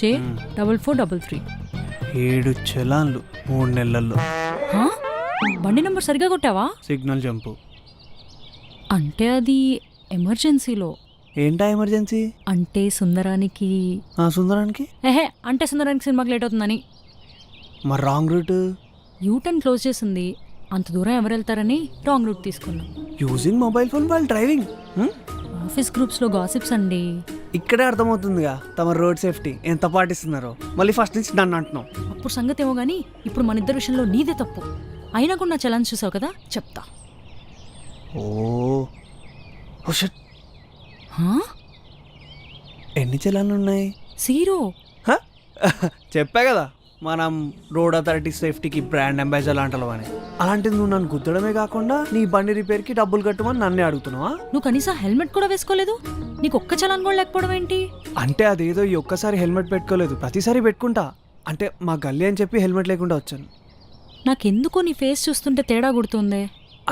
J4433. 7 చలాన్లు 3 నెలల్లో. బండి number సరిగా కొట్టావా? Signal jump. అంటే అది ఎమర్జెన్సీలో. ఏంటా ఎమర్జెన్సీ? అంటే సుందరానికి. సుందరానికి అంటే సుందరానికి సినిమాకి లేట్ అవుతుందని. మరి రాంగ్ రూట్? యూటర్న్ క్లోజ్ చేసింది. అంత దూరం ఎవరు వెళ్తారని రాంగ్ రూట్ తీసుకున్నాం. Using mobile phone while driving. Office గ్రూప్స్లో గాసిప్స్ అండి. ఇక్కడే అర్థమవుతుందిగా తమ రోడ్ సేఫ్టీ ఎంత పాటిస్తున్నారో. మళ్ళీ ఫస్ట్ నుంచి నన్ను అంటున్నావు. అప్పుడు సంగతి ఏమో కానీ ఇప్పుడు మన ఇద్దరి విషయంలో నీదే తప్పు. అయినా కూడా నా చలన్ చూసావు కదా, చెప్తా. షట్. ఎన్ని చలాన్లు ఉన్నాయి? 0. చెప్పా కదా మనం రోడ్ అథారిటీ సేఫ్టీకి బ్రాండ్ అంబాసిడర్ లాంటి అని. అలాంటిది నువ్వు నన్ను గుద్దడమే కాకుండా నీ బండి రిపేర్కి డబ్బులు కట్టమని నన్నే అడుగుతున్నావా? నువ్వు కనీసం హెల్మెట్ కూడా వేసుకోలేదు. నీకు ఒక్క చలాన్ కూడా లేకపోవడం ఏంటి? అంటే అదేదో ఈ ఒక్కసారి హెల్మెట్ పెట్టుకోలేదు, ప్రతిసారి పెట్టుకుంటా. అంటే మా గల్లీ అని చెప్పి హెల్మెట్ లేకుండా వచ్చాను. నాకెందుకో నీ ఫేస్ చూస్తుంటే తేడా గుర్తుందే.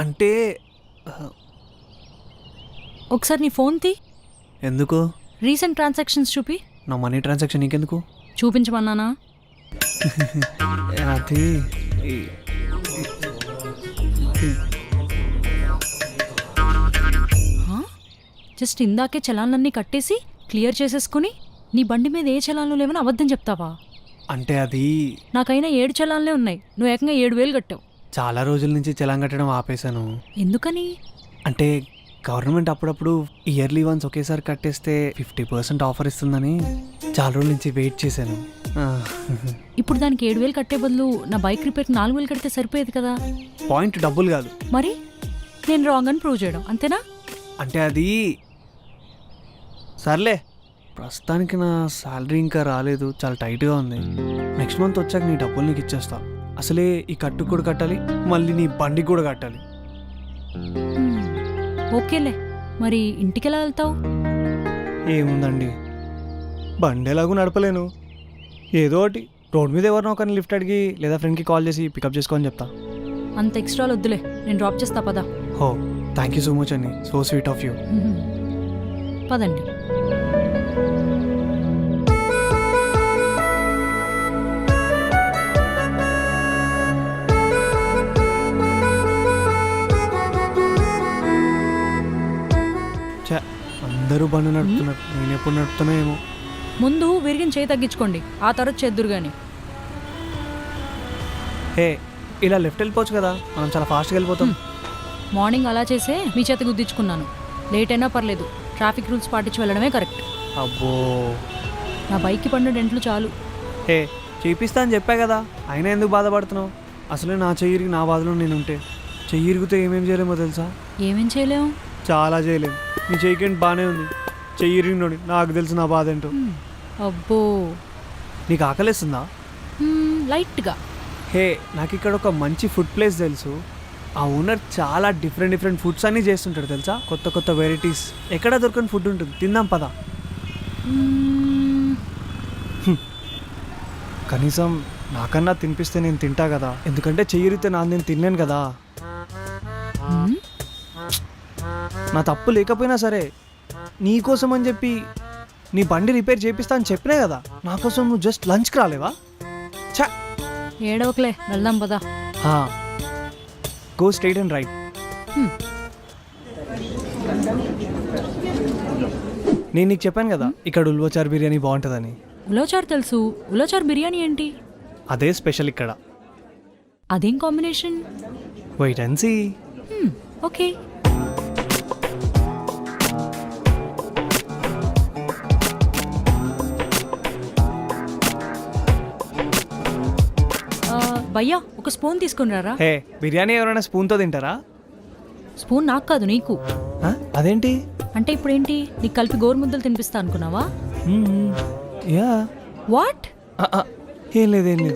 అంటే ఒకసారి నీ ఫోన్ తీ. ఎందుకు? రీసెంట్ ట్రాన్సాక్షన్స్ చూపి. నా మనీ ట్రాన్సాక్షన్ నీకెందుకు? చూపించమన్నానా? అది జస్ట్ ఇందాకే చలాన్లన్నీ కట్టేసి క్లియర్ చేసేసుకుని నీ బండి మీద ఏ చలాన్లు లేవని అబద్ధం చెప్తావా? అంటే అది నాకైనా 7 చలాన్లే ఉన్నాయి. నువ్వు ఏకంగా 7,000 కట్టావు. చాలా రోజుల నుంచి చలాన్ కట్టడం ఆపేశాను. ఎందుకని? అంటే గవర్నమెంట్ అప్పుడప్పుడు ఇయర్లీ వన్స్ ఒకేసారి కట్టేస్తే 50% ఆఫర్ ఇస్తుందని చాలా రోజుల నుంచి వెయిట్ చేశాను. ఇప్పుడు దానికి 7,000 కట్టే బదులు నా బైక్ రిపేర్కి 4,000 కడితే సరిపోయేది కదా. పాయింట్ డబ్బులు కాదు. మరి నేను రాంగ్ అని ప్రూవ్ చేయడం అంతేనా? అంటే అది సర్లే, ప్రస్తుతానికి నా శాలరీ ఇంకా రాలేదు, చాలా టైట్గా ఉంది. నెక్స్ట్ మంత్ వచ్చాక నీ డబ్బులు నీకు ఇచ్చేస్తా. అసలే ఈ కట్టుకు కూడా కట్టాలి, మళ్ళీ నీ బండికి కూడా కట్టాలి. ఓకేలే, మరి ఇంటికి ఎలా వెళ్తావు? ఏముందండి, బండి ఎలాగూ నడపలేను. ఏదో ఒకటి రోడ్ మీద ఎవరినో ఒకరిని లిఫ్ట్ అడిగి లేదా ఫ్రెండ్కి కాల్ చేసి పికప్ చేసుకోని చెప్తా. అంత ఎక్స్ట్రాలు వద్దులే, నేను డ్రాప్ చేస్తా పదా. హో, థ్యాంక్ యూ సో మచ్ అండి, సో స్వీట్ ఆఫ్ యూ. పదండి. అందరూ బండి నడుపుతున్నారు, నేను ఎప్పుడు నడుపుతున్నా ఏమో. ముందు విరిగిన చేయి తగ్గించుకోండి, ఆ తర్వాత చేద్దురు కానీ. హే, ఇలా లెఫ్ట్ వెళ్ళిపోవచ్చు కదా, మనం చాలా ఫాస్ట్గా వెళ్ళిపోతాం. మార్నింగ్ అలా చేసే మీ చేత గుద్దించుకున్నాను. లేట్ అయినా పర్లేదు, ట్రాఫిక్ రూల్స్ పాటించి వెళ్ళడమే కరెక్ట్. అబ్బో, నా బైక్కి పడిన డెంట్లు చాలు. హే, చేపిస్తా అని చెప్పా కదా, అయినా ఎందుకు బాధపడుతున్నావు? అసలే నా చెయ్యిరికి నా బాధలో నేను ఉంటే. చెయ్యి ఇరిగితే ఏమేం చేయలేమో తెలుసా? ఏమేం చేయలేము? చాలా చేయలేము. నీ చెయ్యికేంటి బాగానే ఉంది, చెయ్యి ఇరిగినోడి నాకు తెలుసు నా బాధ ఏంటో. అబ్బో, నీకు ఆకలిస్తుందా? లైట్గా. హే, నాకు ఇక్కడ ఒక మంచి ఫుడ్ ప్లేస్ తెలుసు. ఆ ఓనర్ చాలా డిఫరెంట్ ఫుడ్స్ అన్నీ చేస్తుంటాడు తెలుసా, కొత్త కొత్త వెరైటీస్. ఎక్కడ దొరకని ఫుడ్ ఉంటుంది, తిందాం పదా. కనీసం నాకన్నా తినిపిస్తే నేను తింటా కదా, ఎందుకంటే చెయ్యిరితే నేను తినలేను కదా. నా తప్పు లేకపోయినా సరే నీకోసం అని చెప్పి నీ బండి రిపేర్ చేపిస్తా అని చెప్పినా కదా, నా కోసం నువ్వు జస్ట్ లంచ్కి రాలేవా? ఛా, ఏడవకలే, వెళ్దాం పదా. Go straight and right. నేను నీకు చెప్పాను కదా ఇక్కడ ఉల్వచార్ బిర్యానీ బాగుంటుందని. ఉలవచార్ తెలుసు, ఉలవచార్ బిర్యానీ ఏంటి? అదే స్పెషల్ ఇక్కడ. అదేం combination? Wait and see. Okay. భయ్యా, ఒక స్పూన్ తీసుకుని రారా. హే, బిర్యానీ ఎవరైనా స్పూన్తో తింటారా? స్పూన్ నాకు కాదు, నీకు. అదేంటి? అంటే ఇప్పుడేంటి, నీకు కలిపి గోరుముద్దలు తినిపిస్తా అనుకున్నావా? యా. వాట్? ఏం లేదు.